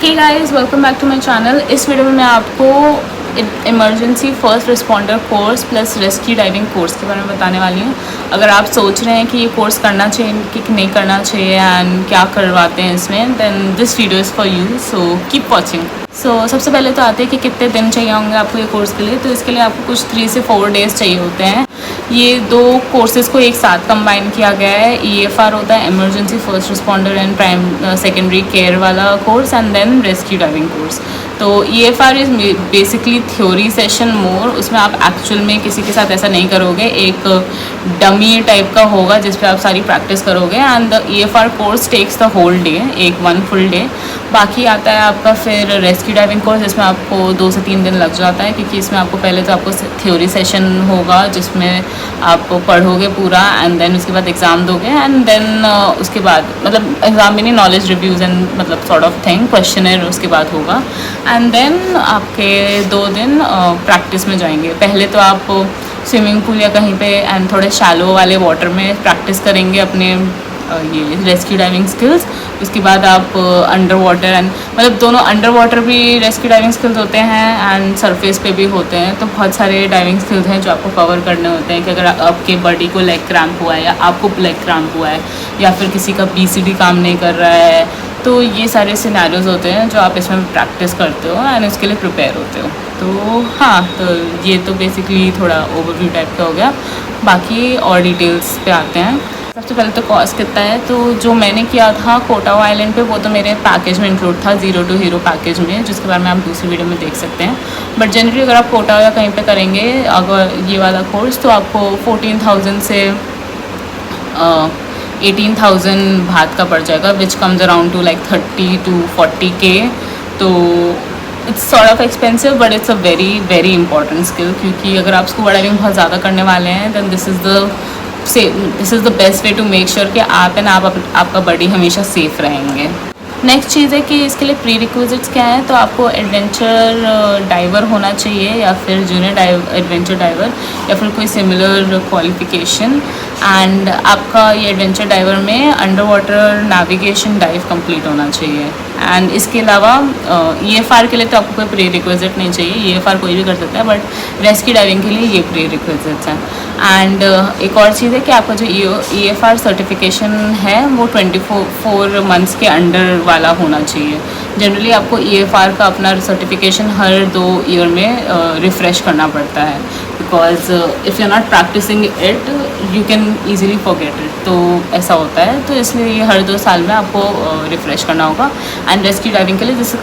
Hey guys, welcome back to my channel. इस video में मैं आपको emergency first responder course plus rescue diving course के बारे में बताने वाली हूँ। अगर आप सोच रहे हैं कि ये कोर्स करना चाहिए कि नहीं करना चाहिए एंड क्या करवाते हैं इसमें, then this video is for you, so keep watching. सबसे पहले तो आते हैं कि कितने दिन चाहिए होंगे आपको ये कोर्स के लिए। तो इसके लिए आपको कुछ 3 से 4 डेज़ चाहिए होते हैं। ये 2 कोर्सेज़ को एक साथ कंबाइन किया गया है। EFR होता है emergency first responder and secondary care वाला course, and then rescue diving course. तो EFR is basically theory session more. उसमें आप एक्चुअल में किसी के साथ ऐसा नहीं करोगे, एक डमी टाइप का होगा जिस पे आप सारी प्रैक्टिस करोगे। And the EFR course takes the whole day, एक 1 फुल डे। बाकी आता है आपका फिर रेस्क्यू डाइविंग कोर्स, जिसमें आपको 2 से 3 दिन लग जाता है, क्योंकि इसमें आपको पहले तो आपको थ्योरी सेशन होगा जिसमें आप पढ़ोगे पूरा, एंड देन उसके बाद एग्ज़ाम दोगे, एंड देन उसके बाद मतलब एग्ज़ाम में नहीं, नॉलेज रिव्यूज़ एंड मतलब सॉर्ट ऑफ थिंग, क्वेश्चनर उसके बाद होगा। एंड देन आपके 2 दिन प्रैक्टिस में जाएंगे। पहले तो आप स्विमिंग पूल या कहीं पे एंड थोड़े शैलो वाले वाटर में प्रैक्टिस करेंगे अपने ये रेस्क्यू डाइविंग स्किल्स। उसके बाद आप अंडर वाटर एंड मतलब दोनों अंडर वाटर भी रेस्क्यू डाइविंग स्किल्स होते हैं एंड सरफेस पे भी होते हैं। तो बहुत सारे डाइविंग स्किल्स हैं जो आपको कवर करने होते हैं कि अगर आपके बॉडी को लेग क्रैम्प हुआ है या आपको लेग क्रैम्प हुआ है या फिर किसी का BCD काम नहीं कर रहा है, तो ये सारे सिनेरियोज होते हैं जो आप इसमें प्रैक्टिस करते हो एंड इसके लिए प्रिपेयर होते हो। तो हाँ, तो ये तो बेसिकली थोड़ा ओवरव्यू टाइप का हो गया। बाकी और डिटेल्स पे आते हैं। सबसे पहले तो कॉस्ट कितना है। तो जो मैंने किया था कोटाओ आइलैंड पे, वो तो मेरे पैकेज में इंक्लूड था, 0 to हीरो पैकेज में, जिसके बारे में आप दूसरी वीडियो में देख सकते हैं। बट जनरली अगर आप कोटाओ या कहीं पे करेंगे अगर ये वाला कोर्स, तो आपको 14,000 से 18,000 भात का पड़ जाएगा, which comes around two like 30 to 40K। तो it's sort of expensive but it's a very very important skill, क्योंकि अगर आप स्कूबा डाइविंग बहुत ज़्यादा करने वाले हैं then this is the best way to make sure कि आपका बॉडी हमेशा सेफ़ रहेंगे। नेक्स्ट चीज़ है कि इसके लिए प्री रिक्विजिट्स क्या है। तो आपको एडवेंचर डाइवर होना चाहिए या फिर जूनियर एडवेंचर डाइवर या फिर कोई सिमिलर क्वालिफिकेशन। एंड आपका ये एडवेंचर डाइवर में under water navigation dive complete होना चाहिए। एंड इसके अलावा EFR के लिए तो आपको कोई प्री रिक्विजिट नहीं चाहिए, EFR कोई भी कर सकता है, बट रेस्क्यू डाइविंग के लिए ये प्री रिक्विजिट्स हैं। एंड एक और चीज़ है कि आपका जो EFR सर्टिफिकेशन है वो 24 मंथ्स के अंडर वाला होना चाहिए। जनरली आपको EFR का अपना सर्टिफिकेशन हर 2 ईयर में रिफ़्रेश करना पड़ता है, because if you are not practicing it you can easily forget it. तो ऐसा होता है, तो इसलिए ये हर 2 साल में आपको रिफ़्रेश करना होगा। एंड रेस्क्यू डाइविंग के लिए दिस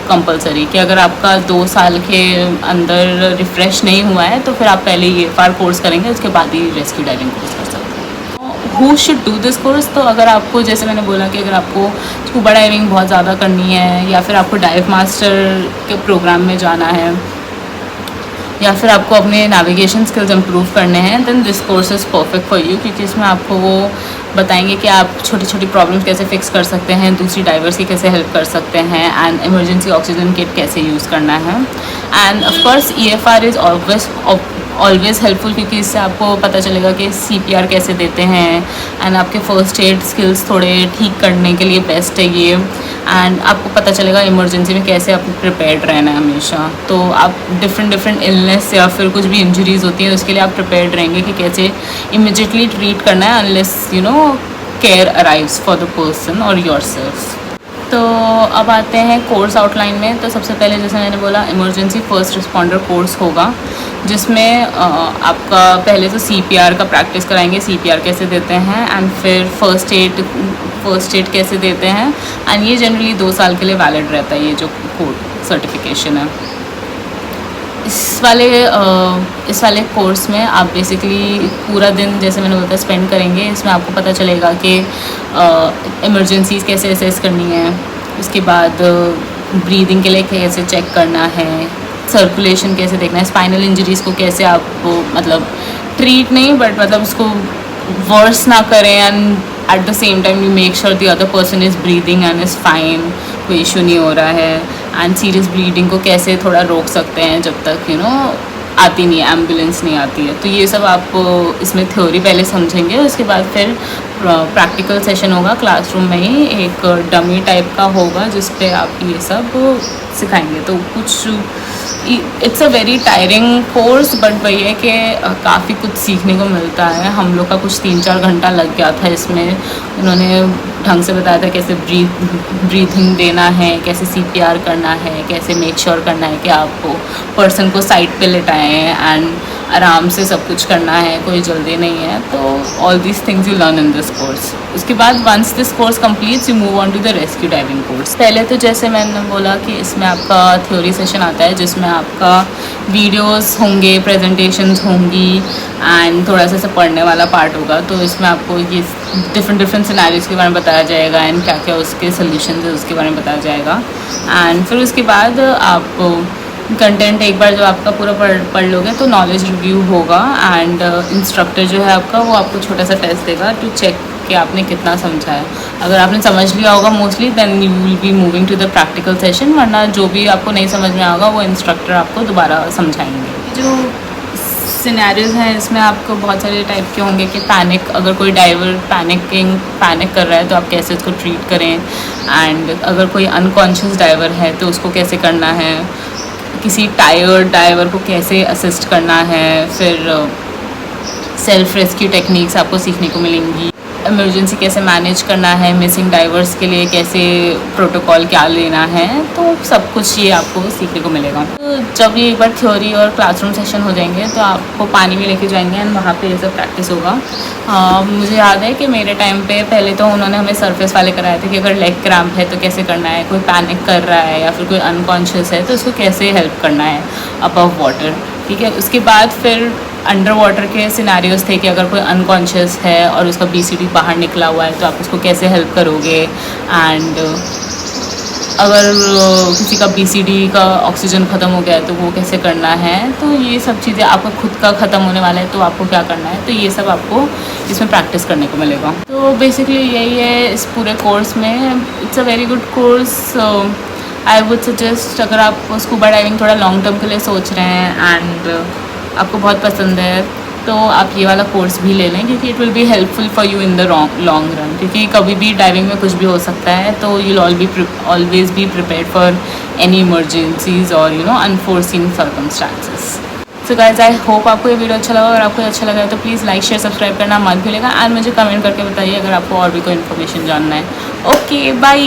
कंपलसरी कि अगर आपका 2 साल के अंदर रिफ़्रेश नहीं हुआ है तो फिर आप पहले EFR कोर्स करेंगे, उसके बाद ही रेस्क्यू डाइविंग कोर्स कर सकते हैं। Who should do this course. तो अगर आपको, जैसे मैंने बोला कि अगर आपको स्कूबा डाइविंग बहुत ज़्यादा करनी है या फिर आपको डाइव मास्टर के प्रोग्राम में जाना है या फिर आपको अपने नेविगेशन स्किल्स इम्प्रूव करने हैं, then this course is perfect for you, क्योंकि इसमें आपको वो बताएंगे कि आप छोटी छोटी प्रॉब्लम्स कैसे फिक्स कर सकते हैं, दूसरी डाइवर्स की कैसे हेल्प कर सकते हैं, एंड इमरजेंसी ऑक्सीजन किट कैसे यूज़ करना है। And of course EFR is always helpful, क्योंकि इससे आपको पता चलेगा कि CPR कैसे देते हैं एंड आपके फर्स्ट एड स्किल्स थोड़े ठीक करने के लिए बेस्ट है ये। एंड आपको पता चलेगा इमरजेंसी में कैसे आपको प्रिपेयर्ड रहना है हमेशा। तो आप डिफरेंट इलनेस या फिर कुछ भी इंजरीज़ होती हैं उसके लिए आप प्रिपेयर्ड रहेंगे कि कैसे इमीडिएटली ट्रीट करना है unless care arrives for the person और योरसेल्फ। तो अब आते हैं कोर्स आउटलाइन में। तो सबसे पहले, जैसे मैंने बोला, इमरजेंसी फर्स्ट रिस्पॉन्डर कोर्स होगा, जिसमें आपका पहले तो CPR का प्रैक्टिस कराएंगे, CPR कैसे देते हैं, एंड फिर फर्स्ट एड कैसे देते हैं। एंड ये जनरली 2 साल के लिए वैलिड रहता है, ये जो कोर्स सर्टिफिकेशन है। इस वाले कोर्स में आप बेसिकली पूरा दिन, जैसे मैंने बोला, स्पेंड करेंगे। इसमें आपको पता चलेगा कि इमरजेंसीज कैसे असेस करनी है, उसके बाद ब्रीदिंग के लिए कैसे चेक करना है, सर्कुलेशन कैसे देखना है, स्पाइनल इंजरीज़ को कैसे आपको मतलब ट्रीट नहीं बट मतलब उसको वर्स ना करें, and at the same time you make sure the other person is breathing and is fine, कोई इशू नहीं हो रहा है। एंड सीरियस ब्लीडिंग को कैसे थोड़ा रोक सकते हैं जब तक आती नहीं है, एम्बुलेंस नहीं आती है। तो ये सब आप इसमें थ्योरी पहले समझेंगे, उसके बाद फिर प्रैक्टिकल सेशन होगा क्लासरूम में ही, एक डमी टाइप का होगा जिस पे आप ये सब सिखाएंगे। तो कुछ it's a very tiring course, but वही है कि काफ़ी कुछ सीखने को मिलता है। हम लोग का कुछ 3-4 घंटा लग गया था इसमें। उन्होंने ढंग से बताया था कैसे ब्रीथिंग देना है, कैसे CPR करना है, कैसे मेक श्योर करना है कि आप पर्सन को साइड पे लेटाएं एंड आराम से सब कुछ करना है, कोई जल्दी नहीं है। तो all these things you learn in this course. उसके बाद once this course completes you move on to the rescue diving course. पहले तो जैसे मैंने बोला कि इसमें आपका थ्योरी सेशन आता है जिसमें आपका वीडियोस होंगे, प्रेजेंटेशंस होंगी एंड थोड़ा सा ऐसे पढ़ने वाला पार्ट होगा। तो इसमें आपको ये डिफरेंट सिनेरियोज के बारे में बताया जाएगा एंड क्या क्या उसके सोल्यूशन है उसके बारे में बताया जाएगा। एंड फिर उसके बाद आप कंटेंट एक बार जब आपका पूरा पढ़ लोगे तो नॉलेज रिव्यू होगा एंड इंस्ट्रक्टर जो है आपका वो आपको छोटा सा टेस्ट देगा टू चेक कि आपने कितना समझा है। अगर आपने समझ लिया होगा mostly then you will be moving to the practical session, वरना जो भी आपको नहीं समझ में आएगा वो इंस्ट्रक्टर आपको दोबारा समझाएंगे। जो सिनेरियोज हैं इसमें आपको बहुत सारे टाइप के होंगे कि पैनिक, अगर कोई डाइवर पैनिक कर रहा है तो आप कैसे उसको ट्रीट करें, एंड अगर कोई अनकॉन्शियस डाइवर है तो उसको कैसे करना है, किसी टायर्ड डाइवर को कैसे असिस्ट करना है, फिर सेल्फ रेस्क्यू टेक्निक्स आपको सीखने को मिलेंगी, इमरजेंसी कैसे मैनेज करना है, मिसिंग डाइवर्स के लिए कैसे प्रोटोकॉल क्या लेना है, तो सब कुछ ये आपको सीखने को मिलेगा। तो जब ये एक बार थ्योरी और क्लासरूम सेशन हो जाएंगे तो आपको पानी में लेके जाएंगे एंड वहाँ पे ये सब प्रैक्टिस होगा। मुझे याद है कि मेरे टाइम पे पहले तो उन्होंने हमें सरफेस वाले कराए थे कि अगर लेग क्रैम्प है तो कैसे करना है, कोई पैनिक कर रहा है या फिर कोई अनकॉन्शियस है तो उसको कैसे हेल्प करना है अबव वाटर, ठीक है। उसके बाद फिर अंडर वाटर के सिनेरियोज थे कि अगर कोई अनकॉन्शियस है और उसका BCD बाहर निकला हुआ है तो आप उसको कैसे हेल्प करोगे, एंड अगर किसी का BCD का ऑक्सीजन ख़त्म हो गया है तो वो कैसे करना है। तो ये सब चीज़ें, आपका खुद का ख़त्म होने वाला है तो आपको क्या करना है, तो ये सब आपको इसमें प्रैक्टिस करने को मिलेगा। तो बेसिकली यही है इस पूरे कोर्स में। It's a very good course. I would suggest, अगर आप स्कूबा डाइविंग थोड़ा लॉन्ग टर्म के लिए सोच रहे हैं एंड आपको बहुत पसंद है तो आप ये वाला कोर्स भी ले लें, क्योंकि it will be helpful for you in the long run. क्योंकि कभी भी डाइविंग में कुछ भी हो सकता है, तो you always be prepared for any emergencies और unforeseen circumstances. So guys, I hope आपको ये वीडियो अच्छा लगा। अगर आपको अच्छा लगा है तो प्लीज़ लाइक शेयर सब्सक्राइब करना मत भूलिएगा एंड मुझे कमेंट करके बताइए अगर आपको और भी कोई इन्फॉर्मेशन जानना है। Okay, bye.